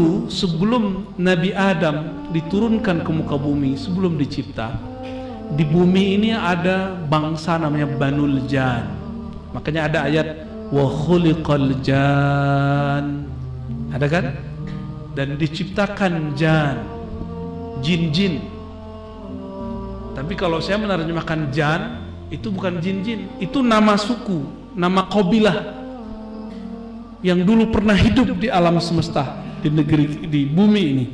dulu sebelum Nabi Adam diturunkan ke muka bumi, sebelum dicipta, di bumi ini ada bangsa namanya Banul Jan. Makanya ada ayat wa khuliqal jan, ada kan? Dan diciptakan jan, jin-jin. Tapi kalau saya menerjemahkan jan, itu bukan jin-jin, itu nama suku, nama qabilah yang dulu pernah hidup di alam semesta, di negeri, di bumi ini.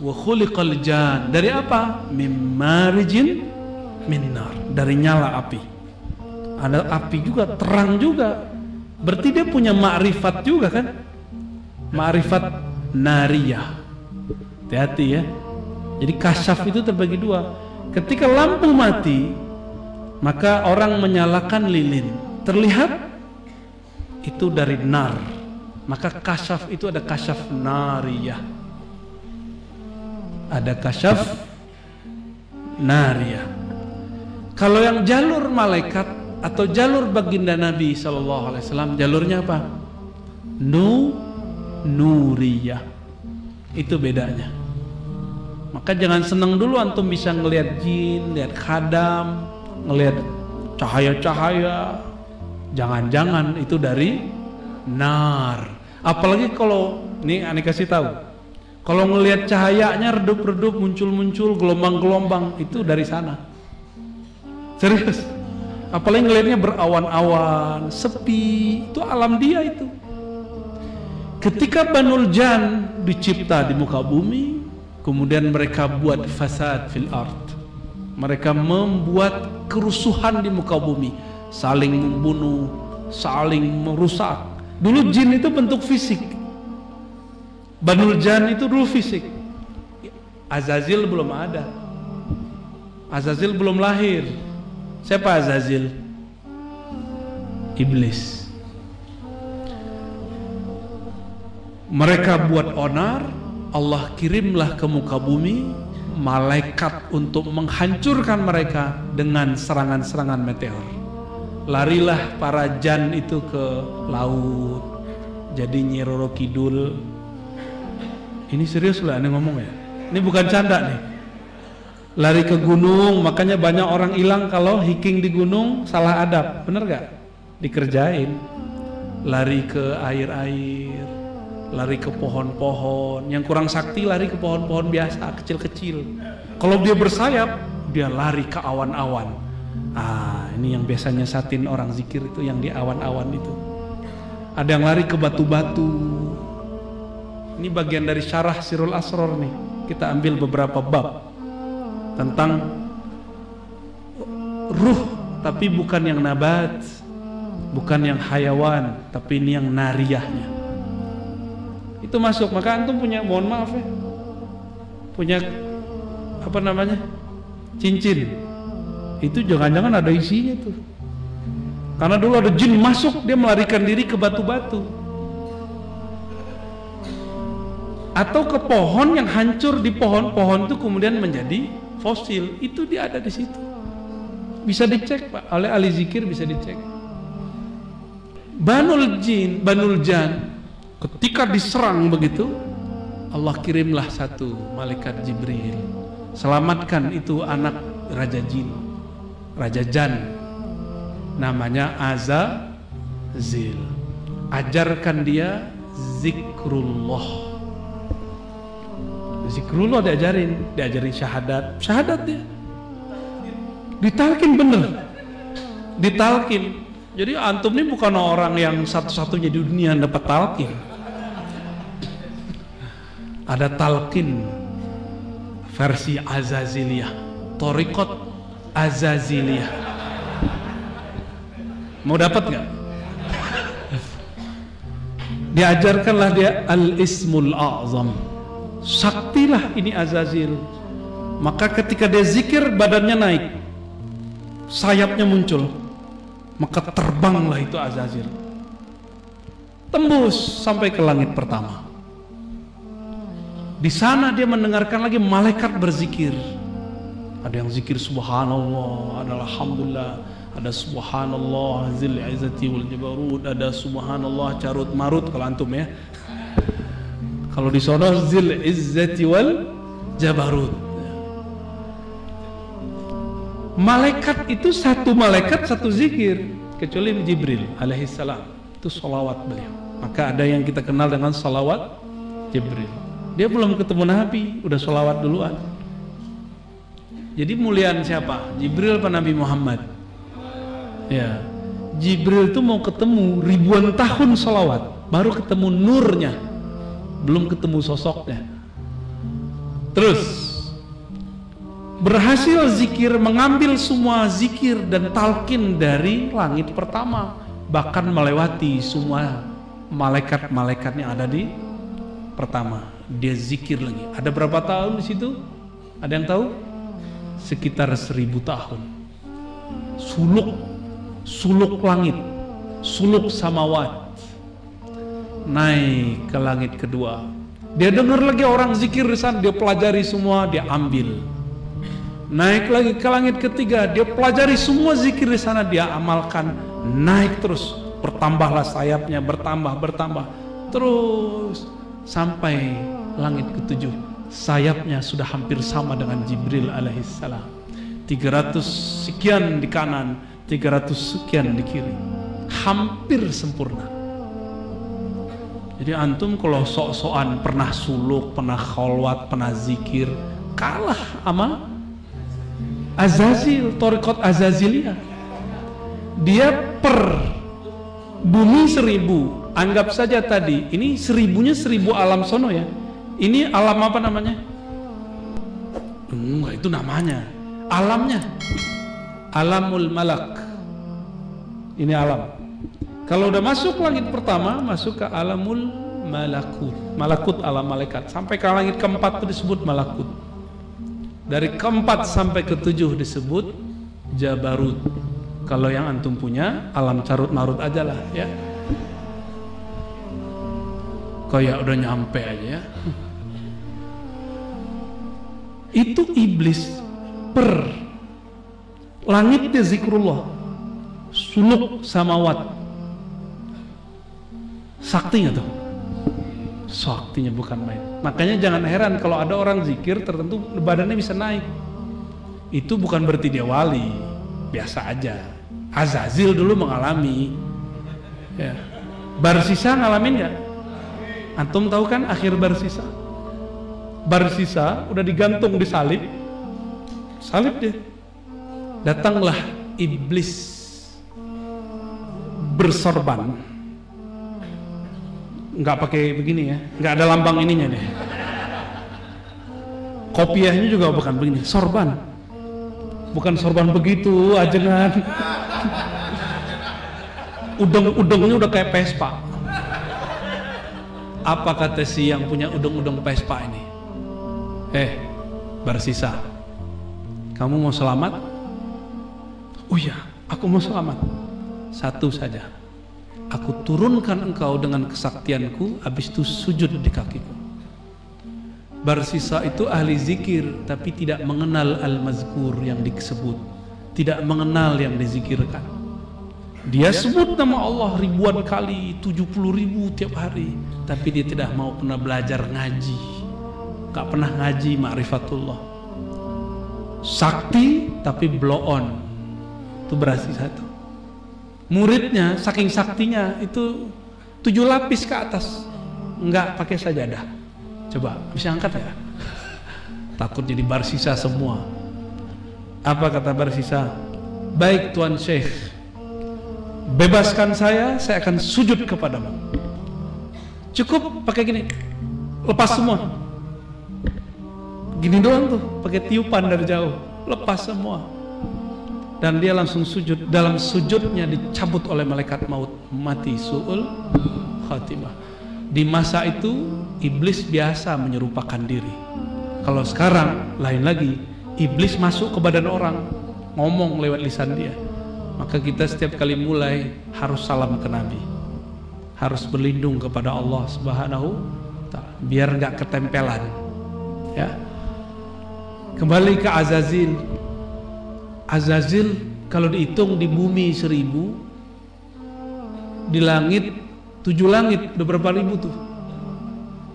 Wa khuliqal jan, dari apa? Mim marijin min nar, dari nyala api. Ada api juga, terang juga. Berarti dia punya ma'rifat juga kan? Ma'rifat nariyah. Hati-hati ya. Jadi kasyaf itu terbagi dua. Ketika lampu mati, maka orang menyalakan lilin. Terlihat itu dari nar. Maka kasyaf itu ada kasyaf nariyah, ada kasyaf nariyah. Kalau yang jalur malaikat atau jalur baginda Nabi SAW, jalurnya apa? Nuriyah. Itu bedanya. Maka jangan senang dulu antum bisa ngelihat jin, lihat khadam, ngelihat cahaya-cahaya. Jangan-jangan itu dari nar. Apalagi kalau, nih aneh kasih tahu, kalau ngelihat cahayanya redup-redup, muncul-muncul, gelombang-gelombang, itu dari sana. Serius. Apalagi ngelihatnya berawan-awan, sepi, itu alam dia itu. Ketika Banul Jan dicipta di muka bumi, kemudian mereka buat fasad fil ard. Mereka membuat kerusuhan di muka bumi, saling membunuh, saling merusak. Dulu jin itu bentuk fisik. Banul Jan itu dulu fisik. Azazil belum ada. Azazil belum lahir. Siapa Azazil? Iblis. Mereka buat onar, Allah kirimlah ke muka bumi malaikat untuk menghancurkan mereka dengan serangan-serangan meteor. Larilah para jan itu ke laut, jadi Nyi Roro Kidul. Ini serius lah aneh ngomong ya, ini bukan canda nih. Lari ke gunung, makanya banyak orang hilang kalau hiking di gunung salah adab, bener gak? Dikerjain. Lari ke air-air, lari ke pohon-pohon. Yang kurang sakti lari ke pohon-pohon biasa, kecil-kecil. Kalau dia bersayap, dia lari ke awan-awan. Ini yang biasanya satin orang zikir itu, yang di awan-awan itu. Ada yang lari ke batu-batu. Ini bagian dari syarah Sirul Asror nih. Kita ambil beberapa bab tentang ruh, tapi bukan yang nabat, bukan yang hayawan, tapi ini yang nariyahnya. Itu masuk. Maka antum punya, mohon maaf ya, punya apa namanya, cincin. Itu jangan-jangan ada isinya tuh. Karena dulu ada jin masuk, dia melarikan diri ke batu-batu. Atau ke pohon yang hancur, di pohon-pohon itu kemudian menjadi fosil. Itu dia ada di situ. Bisa dicek Pak, oleh ahli zikir bisa dicek. Banul Jan ketika diserang begitu, Allah kirimlah satu malaikat Jibril. Selamatkan itu anak Raja Jin, Raja Jan, namanya Azazil. Ajarkan dia zikrullah. Zikrullah diajarin syahadat dia. Ditalkin bener. Ditalkin. Jadi antum ini bukan orang yang satu-satunya di dunia yang dapat talqin. Ada talqin versi Azaziliyah, Thariqat Azaziliyah. Mau dapat nggak? Diajarkanlah dia Al-Ismul A'zam. Saktilah ini Azazil. Maka ketika dia zikir, badannya naik, sayapnya muncul, maka terbanglah itu Azazil, tembus sampai ke langit pertama. Di sana dia mendengarkan lagi malaikat berzikir. Ada yang zikir subhanallah, ada alhamdulillah, ada subhanallah zil izzati wal jabarut, ada subhanallah carut marut kalau antum ya. Kalau di sono Zil Izzati wal Jabarut. Malaikat itu satu malaikat satu zikir, kecuali Jibril alaihissalam itu sholawat beliau. Maka ada yang kita kenal dengan sholawat Jibril. Dia belum ketemu Nabi, udah sholawat duluan. Jadi muliaan siapa? Jibril apa Nabi Muhammad? Ya, Jibril itu mau ketemu ribuan tahun sholawat, baru ketemu nurnya, belum ketemu sosoknya. Terus berhasil zikir, mengambil semua zikir dan talqin dari langit pertama, bahkan melewati semua malaikat-malaikat yang ada di pertama. Dia zikir lagi. Ada berapa tahun di situ? Ada yang tahu? Sekitar 1000 tahun. Suluk langit, suluk samawat, naik ke langit kedua. Dia dengar lagi orang zikir di sana, dia pelajari semua, dia ambil. Naik lagi ke langit ketiga, dia pelajari semua zikir di sana, dia amalkan. Naik terus, bertambahlah sayapnya, bertambah, terus sampai langit ketujuh. Sayapnya sudah hampir sama dengan Jibril alaihissalam. 300 sekian di kanan, 300 sekian di kiri, hampir sempurna. Jadi antum kalau sok-sokan pernah suluk, pernah kholwat, pernah zikir, kalah sama Azazil, Thariqat Azaziliyah. Dia per bumi 1000. Anggap saja tadi, ini 1000-nya 1000 alam sono ya. Ini alam apa namanya? Enggak, itu namanya. Alamnya Alamul Malak. Ini alam. Kalau udah masuk langit pertama, masuk ke Alamul Malakut. Malakut alam malaikat. Sampai ke langit keempat itu disebut Malakut. Dari keempat sampai ketujuh disebut Jabarut. Kalau yang antum punya alam carut marut aja lah ya. Kayak udah nyampe aja ya. Itu iblis per langitnya zikrullah, suluk samawat. Sakti nggak tuh? Saktinya bukan main. Makanya jangan heran kalau ada orang zikir tertentu badannya bisa naik. Itu bukan berarti dia wali, biasa aja. Azazil dulu mengalami. Ya. Barsisa ngalamin nggak? Antum tahu kan akhir Barsisa? Barsisa udah digantung di salib dia. Datanglah iblis bersorban, nggak pakai begini ya, nggak ada lambang ininya nih. Kopiahnya juga bukan begini, sorban, bukan sorban begitu ajengan. Udeng-udengnya udah kayak Vespa. Apa kata si yang punya udeng-udeng Vespa ini? Barsisa, kamu mau selamat? Oh iya, aku mau selamat. Satu saja, aku turunkan engkau dengan kesaktianku, habis itu sujud di kakiku. Barsisa itu ahli zikir, tapi tidak mengenal al-mazkur yang disebut, tidak mengenal yang dizikirkan. Dia sebut nama Allah ribuan kali, 70.000 tiap hari, tapi dia tidak mau pernah belajar ngaji, gak pernah ngaji ma'rifatullah. Sakti tapi blow on, itu berarti satu. Muridnya saking saktinya itu 7 lapis ke atas, enggak pakai sajadah. Coba bisa angkat ya? Takut jadi Barsisa semua. Apa kata Barsisa? Baik Tuan Syekh, bebaskan saya akan sujud kepadamu. Cukup pakai gini, lepas semua. Gini doang tuh, pakai tiupan dari jauh, lepas semua. Dan dia langsung sujud. Dalam sujudnya dicabut oleh malaikat maut, mati su'ul khatimah. Di masa itu iblis biasa menyerupakan diri. Kalau sekarang lain lagi, iblis masuk ke badan orang, ngomong lewat lisan dia. Maka kita setiap kali mulai harus salam ke Nabi, harus berlindung kepada Allah Subhanahu wa ta'ala, biar nggak ketempelan ya. Kembali ke Azazil. Azazil kalau dihitung di bumi 1000, di langit 7 langit udah berapa ribu tuh?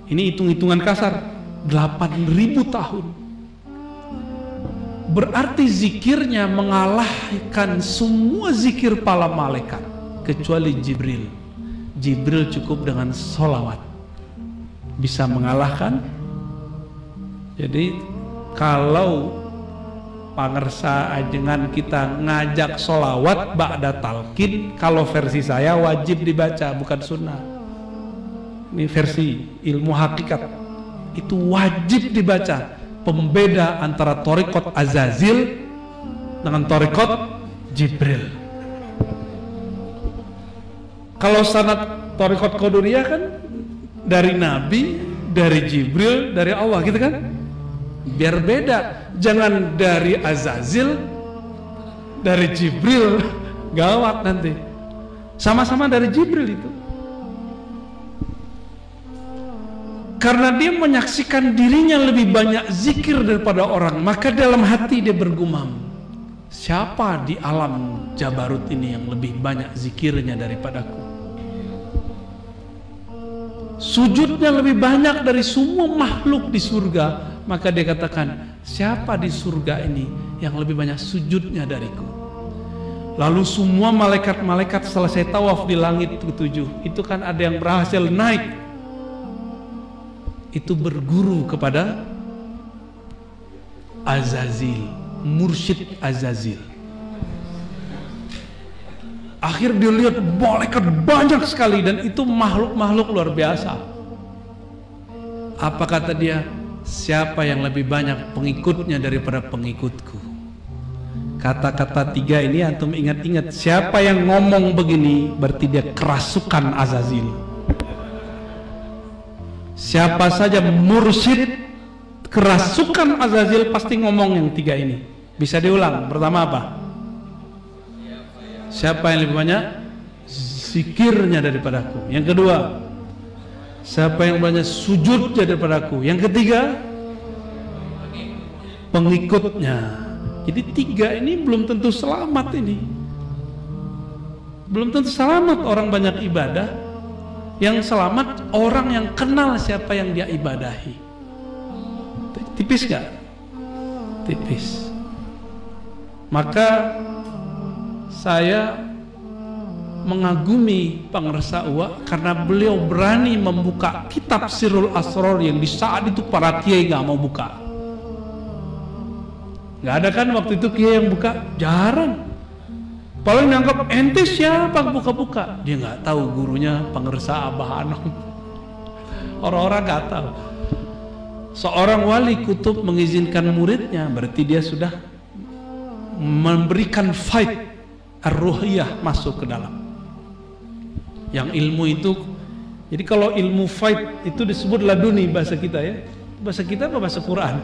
Ini hitung-hitungan kasar, 8.000 tahun. Berarti zikirnya mengalahkan semua zikir para malaikat kecuali Jibril. Jibril cukup dengan sholawat bisa mengalahkan. Jadi kalau pangersa ajengan kita ngajak sholawat ba'da talqin, kalau versi saya wajib dibaca, bukan sunnah. Ini versi ilmu hakikat, itu wajib dibaca. Pembeda antara thariqat Azazil dengan thariqat Jibril. Kalau sanad thariqat Qadariyah kan dari Nabi, dari Jibril, dari Allah gitu kan. Biar beda, jangan dari Azazil, dari Jibril, gawat nanti. Sama-sama dari Jibril itu. Karena dia menyaksikan dirinya lebih banyak zikir daripada orang, maka dalam hati dia bergumam, siapa di alam Jabarut ini yang lebih banyak zikirnya daripadaku? Sujudnya lebih banyak dari semua makhluk di surga. Maka dia katakan, siapa di surga ini yang lebih banyak sujudnya dariku? Lalu semua malaikat-malaikat selesai tawaf di langit ketujuh, itu kan ada yang berhasil naik, itu berguru kepada Azazil, mursyid Azazil. Akhir dia lihat malaikat banyak sekali, dan itu makhluk-makhluk luar biasa. Apa kata dia? Siapa yang lebih banyak pengikutnya daripada pengikutku? Kata-kata tiga ini antum ingat-ingat. Siapa yang ngomong begini berarti dia kerasukan Azazil. Siapa saja mursyid kerasukan Azazil pasti ngomong yang tiga ini. Bisa diulang. Pertama apa? Siapa yang lebih banyak zikirnya daripadaku? Yang kedua, siapa yang banyak sujudnya daripadaku? Yang ketiga, pengikutnya. Jadi tiga ini belum tentu selamat ini. Belum tentu selamat orang banyak ibadah. Yang selamat orang yang kenal siapa yang dia ibadahi. Tipis gak? Tipis. Maka saya mengagumi Pangersa Uwa karena beliau berani membuka kitab Sirrul Asrar yang di saat itu para kiai gak mau buka. Gak ada kan waktu itu kiai yang buka? Jarang. Paling dianggap ente siapa buka-buka. Dia gak tahu gurunya Pangersa Abah Anom. Orang-orang gak tahu. Seorang wali kutub mengizinkan muridnya, berarti dia sudah memberikan fight ar-ruhiyah masuk ke dalam. Yang ilmu itu, jadi kalau ilmu fight itu disebut laduni bahasa kita ya. Bahasa kita apa bahasa Quran?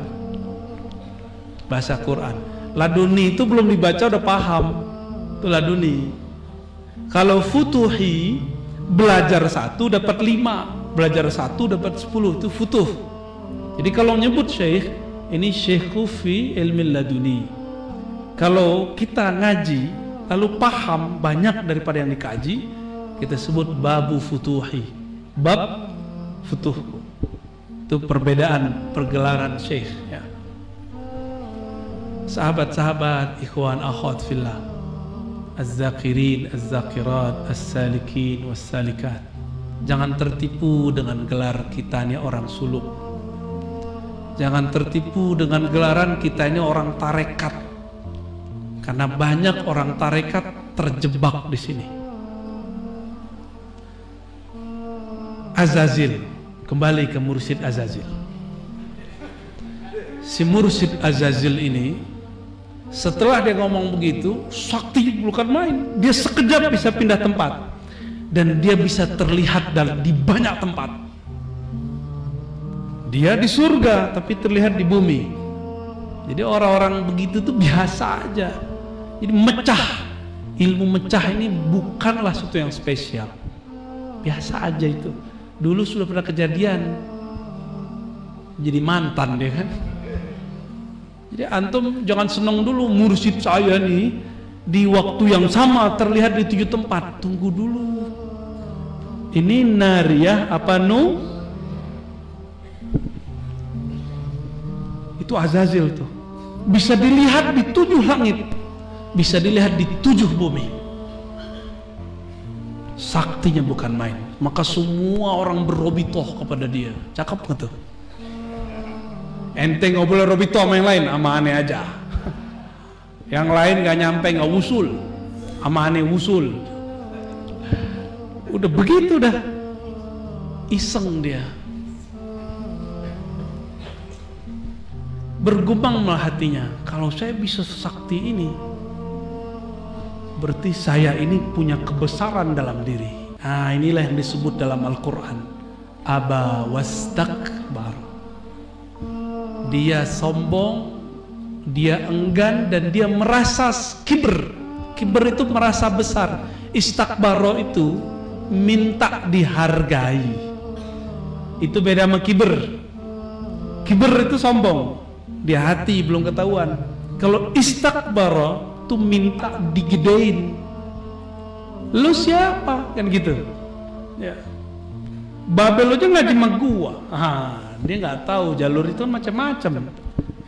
Bahasa Quran. Laduni itu belum dibaca udah paham. Itu laduni. Kalau futuhi, belajar 1 dapat 5, belajar 1 dapat 10, itu futuh. Jadi kalau nyebut syekh, ini syekhu fi ilmi laduni. Kalau kita ngaji lalu paham banyak daripada yang dikaji, kita sebut babu futuhi, bab futuh. Itu perbedaan pergelaran syekh ya. Sahabat-sahabat, ikhwan akhwat fillah, az-zakirin, az-zakirat, as-salikin, was-salikat, jangan tertipu dengan gelar kita ini orang suluk. Jangan tertipu dengan gelaran kita ini orang tarekat. Karena banyak orang tarekat terjebak di sini. Azazil, kembali ke mursyid Azazil. Si mursyid Azazil ini, setelah dia ngomong begitu, sakti bukan main. Dia sekejap bisa pindah tempat, dan dia bisa terlihat di banyak tempat. Dia di surga, tapi terlihat di bumi. Jadi orang-orang begitu tuh biasa aja. Jadi mecah, ilmu mecah ini bukanlah sesuatu yang spesial, biasa aja itu. Dulu sudah pernah kejadian, jadi mantan dia kan. Jadi antum jangan senang dulu mursyid saya nih di waktu yang sama terlihat di 7 tempat. Tunggu dulu, ini nariyah apa Itu Azazil tuh. Bisa dilihat di 7 langit, bisa dilihat di 7 bumi. Saktinya bukan main. Maka semua orang berrobitoh kepada dia. Cakep nggak tuh? Ente nggak boleh robitoh sama yang lain, sama aneh aja. Yang lain nggak nyampe, nggak wusul, sama aneh wusul. Udah begitu dah. Iseng dia. Bergumang malah hatinya, kalau saya bisa sesakti ini, berarti saya ini punya kebesaran dalam diri. Nah, inilah yang disebut dalam Al-Quran, aba wastakbar. Dia sombong, dia enggan, dan dia merasa kibr. Kibr itu merasa besar. Istakbaro itu minta dihargai. Itu beda sama kibr. Kibr itu sombong, di hati belum ketahuan. Kalau istakbara tuh minta digedein. Lu siapa? Kan gitu ya. Babel aja ngaji sama gua. Dia nggak tahu jalur itu macam-macam.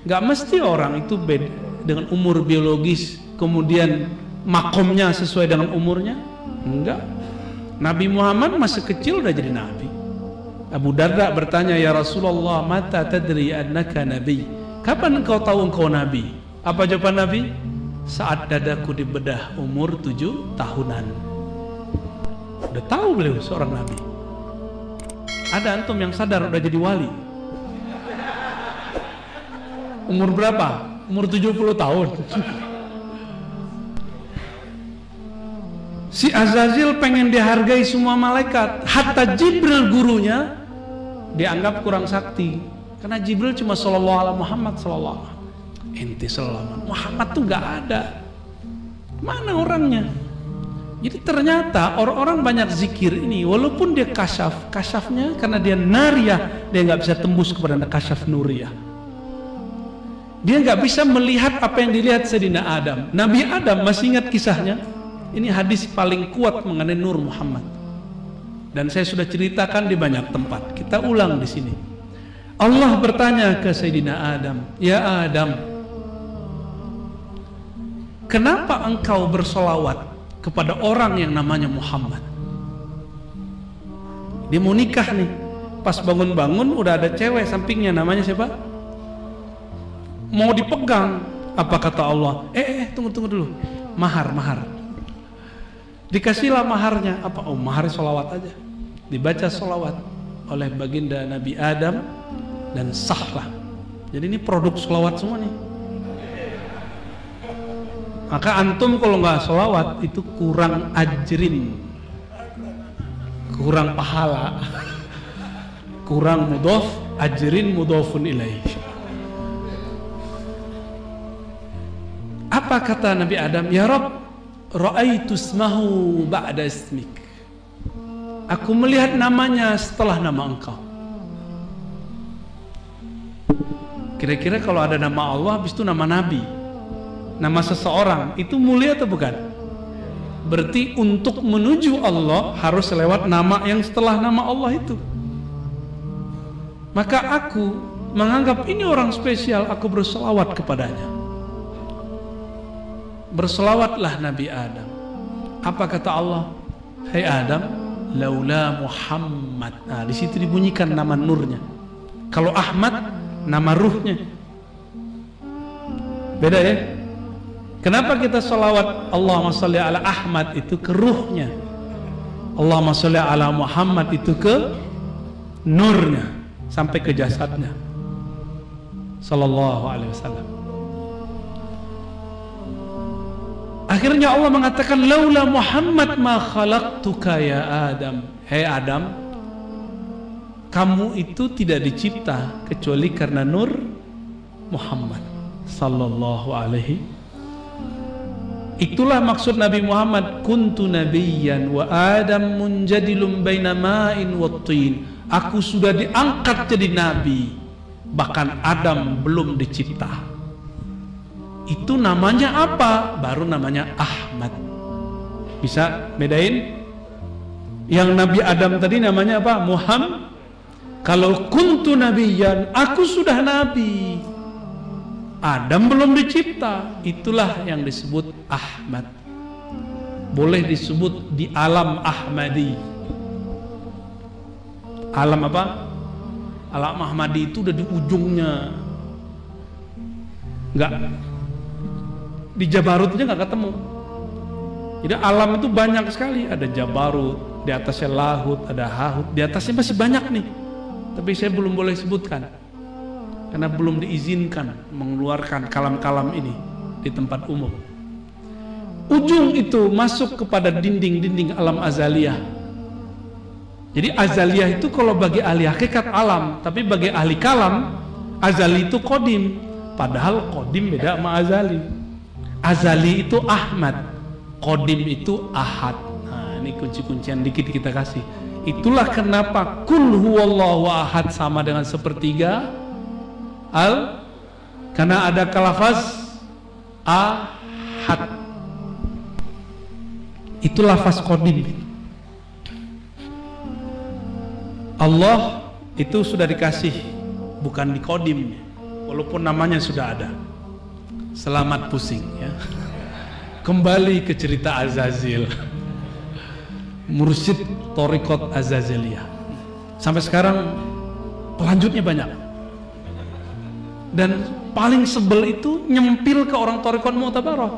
Nggak mesti orang itu beda dengan umur biologis, kemudian makomnya sesuai dengan umurnya. Enggak. Nabi Muhammad masih kecil udah jadi nabi. Abu Darda bertanya, ya Rasulullah, mata tadri annaka nabi? Kapan engkau tahu engkau nabi? Apa jawaban Nabi? Saat dadaku dibedah umur 7 tahunan. Udah tahu beliau seorang nabi. Ada antum yang sadar udah jadi wali? Umur berapa? Umur 70 tahun. Si Azazil pengen dihargai semua malaikat. Hatta Jibril gurunya dianggap kurang sakti. Karena Jibril cuma sallallahu alaihi Muhammad sallallahu. Ente sallallahu Muhammad tuh nggak ada. Mana orangnya? Jadi ternyata orang-orang banyak zikir ini, walaupun dia kasyafnya karena dia nariyah, dia nggak bisa tembus kepada kasyaf nuriyah. Dia nggak bisa melihat apa yang dilihat Sayyidina Adam. Nabi Adam, masih ingat kisahnya? Ini hadis paling kuat mengenai Nur Muhammad. Dan saya sudah ceritakan di banyak tempat. Kita ulang di sini. Allah bertanya ke Sayyidina Adam, ya Adam, kenapa engkau bersolawat kepada orang yang namanya Muhammad? Dia mau nikah nih, pas bangun-bangun udah ada cewek sampingnya, namanya siapa? Mau dipegang. Apa kata Allah? Tunggu dulu. Mahar. Dikasihlah maharnya. Apa? Oh, mahar solawat aja. Dibaca solawat oleh baginda Nabi Adam dan sahlah. Jadi ini produk solawat semua nih. Maka antum kalau nggak solawat itu kurang ajrin, kurang pahala, kurang mudhof, ajrin mudhofun ilaih. Apa kata Nabi Adam? Ya Rabb, ra'aitu ismahu ba'da ismik. Aku melihat namanya setelah nama engkau. Kira-kira kalau ada nama Allah, habis itu nama Nabi, nama seseorang, itu mulia atau bukan? Berarti untuk menuju Allah harus lewat nama yang setelah nama Allah itu. Maka aku menganggap ini orang spesial, aku berselawat kepadanya. Berselawatlah Nabi Adam. Apa kata Allah? Hai Adam, laula Muhammad. Nah, di situ dibunyikan nama nurnya. Kalau Ahmad, nama ruhnya. Beda ya? Kenapa kita salawat Allahumma sholli ala Ahmad itu ke ruhnya, Allahumma sholli ala Muhammad itu ke nurnya, sampai ke jasadnya sallallahu alaihi wasallam. Akhirnya Allah mengatakan, laula Muhammad ma khalaqtuka ya Adam. Hei Adam, kamu itu tidak dicipta kecuali karena nur Muhammad sallallahu alaihi. Itulah maksud Nabi Muhammad, kuntu nabiyyan wa Adam munjadilun baina ma'in wa tin. Aku sudah diangkat jadi nabi, bahkan Adam belum dicipta. Itu namanya apa? Baru namanya Ahmad. Bisa bedain? Yang Nabi Adam tadi namanya apa? Muhammad. Kalau kuntu nabiyyan, aku sudah nabi, Adam belum dicipta. Itulah yang disebut Ahmad. Boleh disebut di alam Ahmadi. Alam apa? Alam Ahmadi itu udah di ujungnya. Enggak, di Jabarutnya nggak ketemu. Jadi alam itu banyak sekali. Ada Jabarut, di atasnya Lahut, ada Hahut, di atasnya masih banyak nih. Tapi saya belum boleh sebutkan karena belum diizinkan mengeluarkan kalam-kalam ini di tempat umum. Ujung itu masuk kepada dinding-dinding alam azaliyah. Jadi azaliyah itu kalau bagi ahli hakikat alam, tapi bagi ahli kalam, azali itu kodim. Padahal kodim beda sama azali. Azali itu Ahmad, kodim itu Ahad. Nah, ini kunci-kuncian dikit kita kasih. Itulah kenapa kul huwallahu ahad sama dengan sepertiga karena ada kalafaz ahad. Itu lafaz kodim. Allah itu sudah dikasih, bukan di kodim, walaupun namanya sudah ada. Selamat pusing ya. Kembali ke cerita Azazil, mursyid Thariqat Azaziliyah. Sampai sekarang pelanjutnya banyak. Dan paling sebel itu nyempil ke orang Thariqat Mu'tabarah.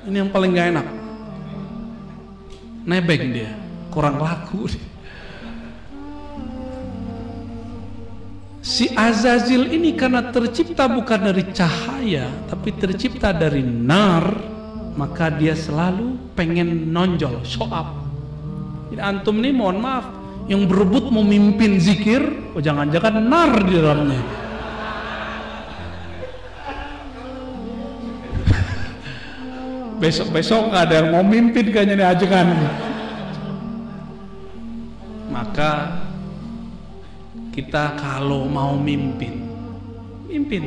Ini yang paling gak enak. Nebeng dia, kurang laku dia. Si Azazil ini karena tercipta bukan dari cahaya, tapi tercipta dari nar, maka dia selalu pengen nonjol, show up. Jadi antum nih mohon maaf, yang berebut mau mimpin zikir, oh jangan-jangan nar di dalamnya. Besok-besok nggak ada yang mau mimpin kayaknya nih ajengan. Maka kita kalau mau mimpin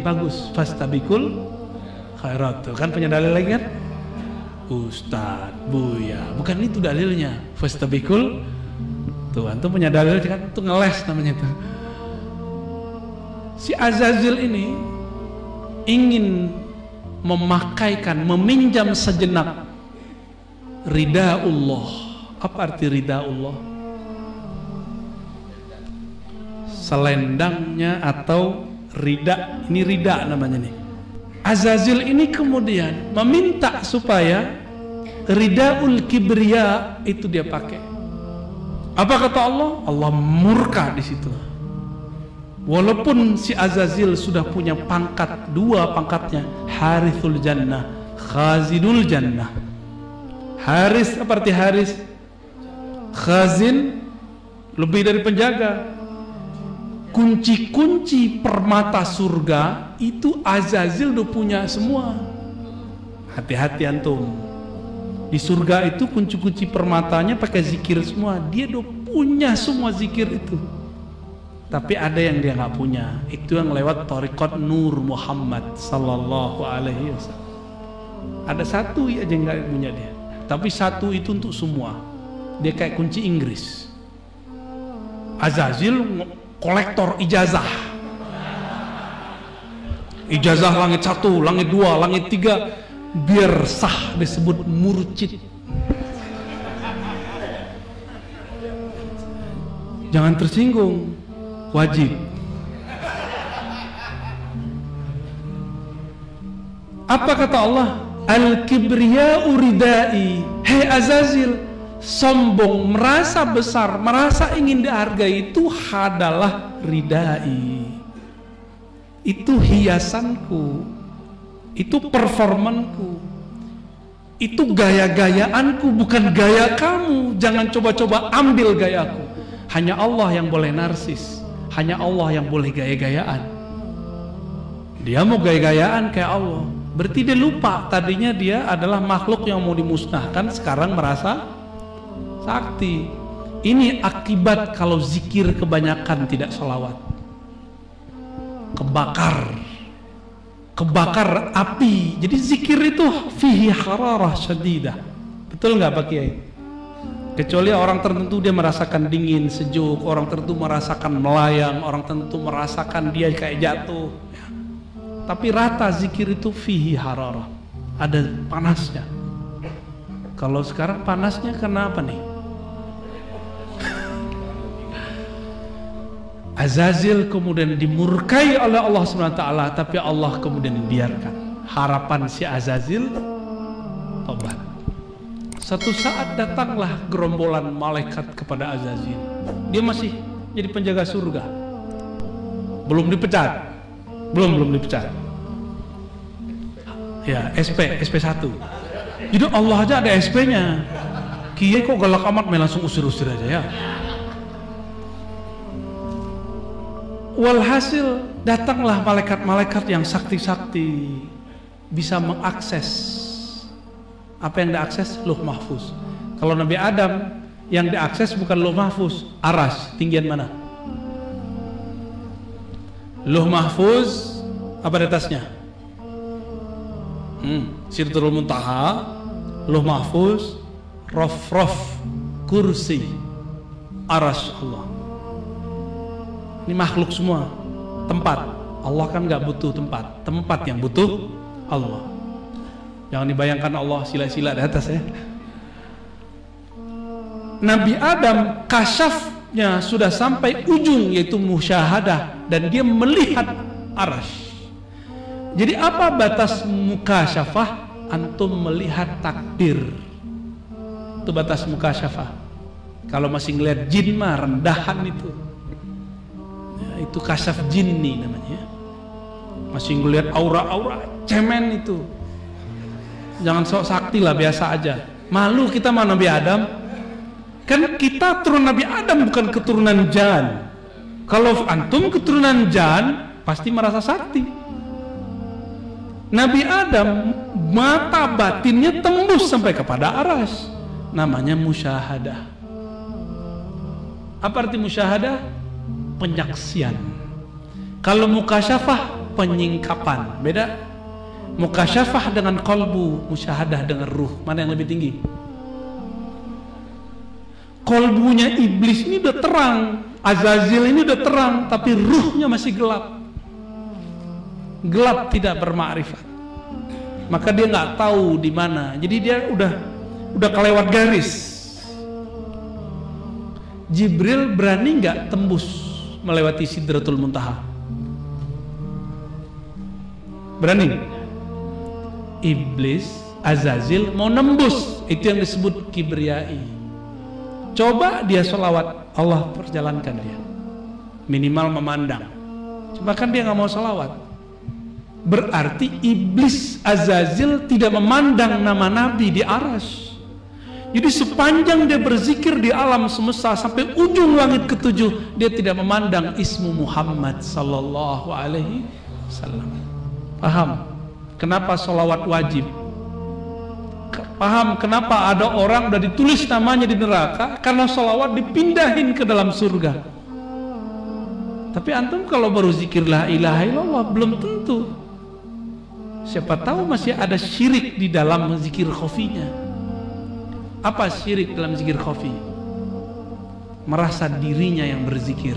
bagus, fastabikul khairat. Tuh kan punya dalil lagi kan? Ustadz, Buya, bukan itu dalilnya. Fastabikul, tuh antum punya dalil kan? Itu ngeles namanya tuh. Si Azazil ini ingin memakaikan, meminjam sejenak ridha Allah. Apa arti ridha Allah? Selendangnya atau rida, ini rida namanya nih. Azazil ini kemudian meminta supaya ridaul kibriya itu dia pakai. Apa kata Allah? Allah murka di situ. Walaupun si Azazil sudah punya pangkat, dua pangkatnya, Harithul Jannah, Khazidul Jannah. Haris apa arti Haris? Khazin, lebih dari penjaga. Kunci-kunci permata surga itu Azazil udah punya semua. Hati-hati antum. Di surga itu kunci-kunci permatanya pakai zikir semua. Dia udah punya semua zikir itu. Tapi ada yang dia nggak punya. Itu yang lewat Thariqat Nur Muhammad sallallahu alaihi wasallam. Ada satu aja yang nggak punya dia. Tapi satu itu untuk semua. Dia kayak kunci Inggris. Azazil kolektor ijazah. Ijazah langit 1, langit 2, langit 3, biar sah disebut mursyid. Jangan tersinggung, wajib. Apa kata Allah? Al-kibriya'u ridai. Hei Azazil, sombong, merasa besar, merasa ingin dihargai itu adalah ridai. Itu hiasanku, itu performanku, itu gaya-gayaanku, bukan gaya kamu. Jangan coba-coba ambil gayaku. Hanya Allah yang boleh narsis, hanya Allah yang boleh gaya-gayaan. Dia mau gaya-gayaan kayak Allah, berarti dia lupa tadinya dia adalah makhluk yang mau dimusnahkan, sekarang merasa sakti. Ini akibat kalau zikir kebanyakan tidak sholawat. Kebakar api. Jadi zikir itu fihi hararah syadidah. Betul nggak Pak Kiai? Kecuali orang tertentu dia merasakan dingin, sejuk, orang tertentu merasakan melayang, orang tertentu merasakan dia kayak jatuh. Tapi rata zikir itu fihi hararah, ada panasnya. Kalau sekarang panasnya kenapa nih? Azazil kemudian dimurkai oleh Allah SWT, tapi Allah kemudian biarkan. Harapan si Azazil tobat. Satu saat datanglah gerombolan malaikat kepada Azazil. Dia masih jadi penjaga surga, belum dipecat, belum dipecat. Ya, SP1. Jadi Allah aja ada SP-nya. Kiai kok galak amat, langsung usir-usir aja ya. Walhasil datanglah malaikat-malaikat yang sakti-sakti, bisa mengakses apa yang diakses, Lauh Mahfuz. Kalau Nabi Adam yang diakses bukan Lauh Mahfuz, Aras, tinggian mana? Lauh Mahfuz apa di atasnya? Sidratul Muntaha, Lauh Mahfuz, Rof, kursi, Aras Allah. Ini makhluk semua, tempat. Allah kan nggak butuh tempat yang butuh Allah. Jangan dibayangkan Allah sila-sila di atas ya. Nabi Adam kasyafnya sudah sampai ujung, yaitu musyahadah, dan dia melihat Arsy. Jadi apa batas mukasyafah? Antum melihat takdir. Itu batas mukasyafah. Kalau masih ngelihat jin mah rendahan itu. Itu kasyaf jinni namanya. Masih ngelihat aura-aura cemen itu. Jangan sok sakti lah, biasa aja. Malu kita sama Nabi Adam. Kan kita turun Nabi Adam, bukan keturunan Jan. Kalau antum keturunan Jan, pasti merasa sakti. Nabi Adam mata batinnya tembus sampai kepada Aras. Namanya musyahadah. Apa arti musyahadah? Penyaksian. Kalau mukasyafah penyingkapan, beda. Mukasyafah dengan kolbu, musyahadah dengan ruh. Mana yang lebih tinggi? Kolbunya iblis ini udah terang, Azazil ini udah terang, tapi ruhnya masih gelap. Gelap, tidak bermakrifat. Maka dia nggak tahu di mana. Jadi dia udah kelewat garis. Jibril berani nggak tembus melewati Sidratul Muntaha? Berani? Iblis, Azazil mau nembus, itu yang disebut kibriyai. Coba dia sholawat, Allah perjalankan dia. Minimal memandang. Cuma kan dia nggak mau sholawat. Berarti iblis Azazil tidak memandang nama Nabi di Arsy. Jadi sepanjang dia berzikir di alam semesta sampai ujung langit ketujuh, dia tidak memandang ismu Muhammad sallallahu alaihi wasallam. Paham kenapa sholawat wajib? Paham kenapa ada orang udah ditulis namanya di neraka karena sholawat dipindahin ke dalam surga? Tapi antum kalau baru zikir la ilaha illallah belum tentu. Siapa tahu masih ada syirik di dalam zikir khafinya. Apa syirik dalam zikir khafi? Merasa dirinya yang berzikir.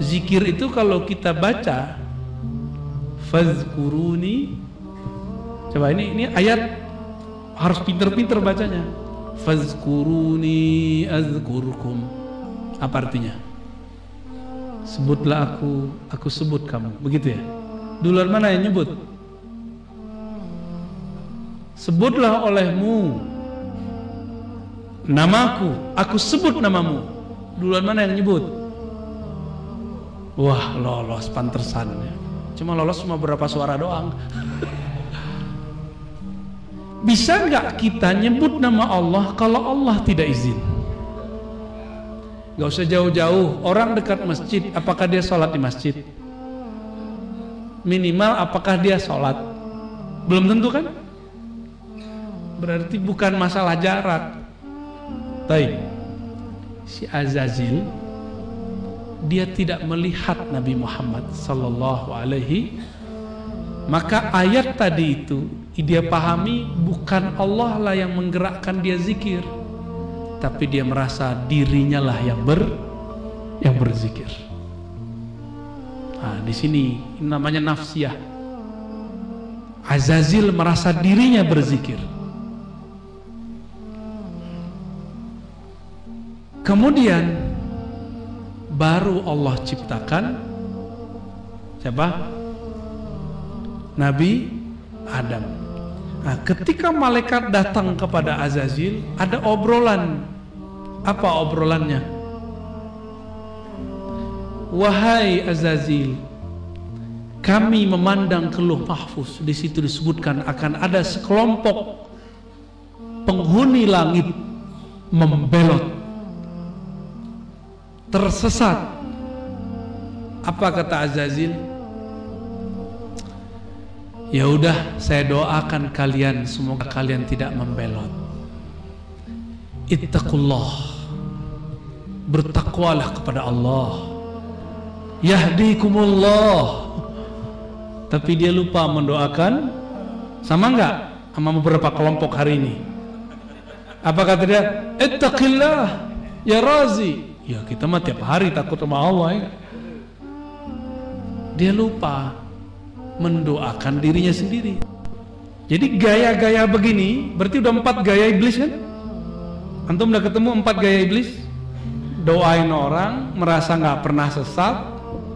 Zikir itu kalau kita baca fazkuruni, coba ini ayat harus pinter-pinter bacanya. Fazkuruni azkurkum. Apa artinya? Sebutlah aku sebut kamu. Begitu ya? Duluan mana yang nyebut? Sebutlah olehmu namaku, aku sebut namamu. Duluan mana yang nyebut? Wah, lolos pantesan ya. Cuma lolos cuma berapa suara doang. Bisa nggak kita nyebut nama Allah kalau Allah tidak izin? Gak usah jauh-jauh. Orang dekat masjid, apakah dia sholat di masjid? Minimal apakah dia sholat? Belum tentu kan? Berarti bukan masalah jarak. Baik. Si Azazil dia tidak melihat Nabi Muhammad sallallahu alaihi. Maka ayat tadi itu dia pahami bukan Allah lah yang menggerakkan dia zikir, tapi dia merasa dirinya lah yang berzikir. Nah, di sini namanya nafsiyah. Azazil merasa dirinya berzikir. Kemudian baru Allah ciptakan siapa? Nabi Adam. Nah, ketika malaikat datang kepada Azazil, ada obrolan. Apa obrolannya? Wahai Azazil, kami memandang ke Lauh Mahfuz. Di situ disebutkan akan ada sekelompok penghuni langit membelot, tersesat. Apa kata Azazil? Ya udah, saya doakan kalian semoga kalian tidak membelot. Ittaqullah, bertakwalah kepada Allah. Yahdikumullah. Tapi dia lupa mendoakan sama enggak sama beberapa kelompok hari ini. Apa kata dia? Ittaqillah ya Razi. Ya kita mah tiap hari takut sama Allah ya. Dia lupa mendoakan dirinya sendiri. Jadi gaya-gaya begini berarti udah 4 gaya iblis kan? Antum udah ketemu 4 gaya iblis? Doain orang merasa nggak pernah sesat,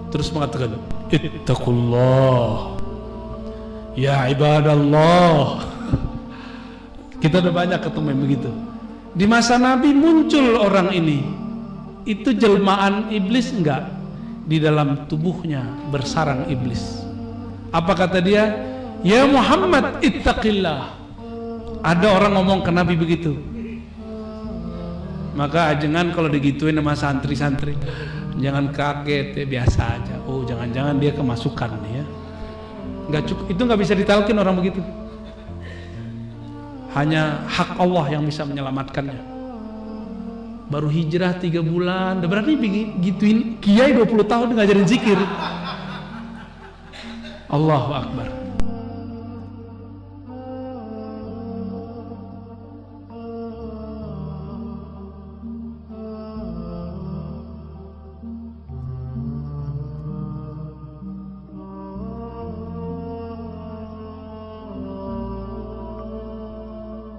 terus mengatakan ittaqullah ya ibadallah. Kita udah banyak ketemu yang begitu. Di masa Nabi muncul orang ini. Itu jelmaan iblis enggak? Di dalam tubuhnya bersarang iblis. Apa kata dia? Ya Muhammad ittaqillah. Ada orang ngomong ke Nabi begitu. Maka jangan kalau digituin sama santri-santri, jangan kaget ya, biasa aja. Oh jangan-jangan dia kemasukan nih ya. Nggak cukup, itu nggak bisa ditalkin orang begitu. Hanya hak Allah yang bisa menyelamatkannya. Baru hijrah 3 bulan, udah berani gituin kiai 20 tahun ngajarin zikir. Allahu Akbar.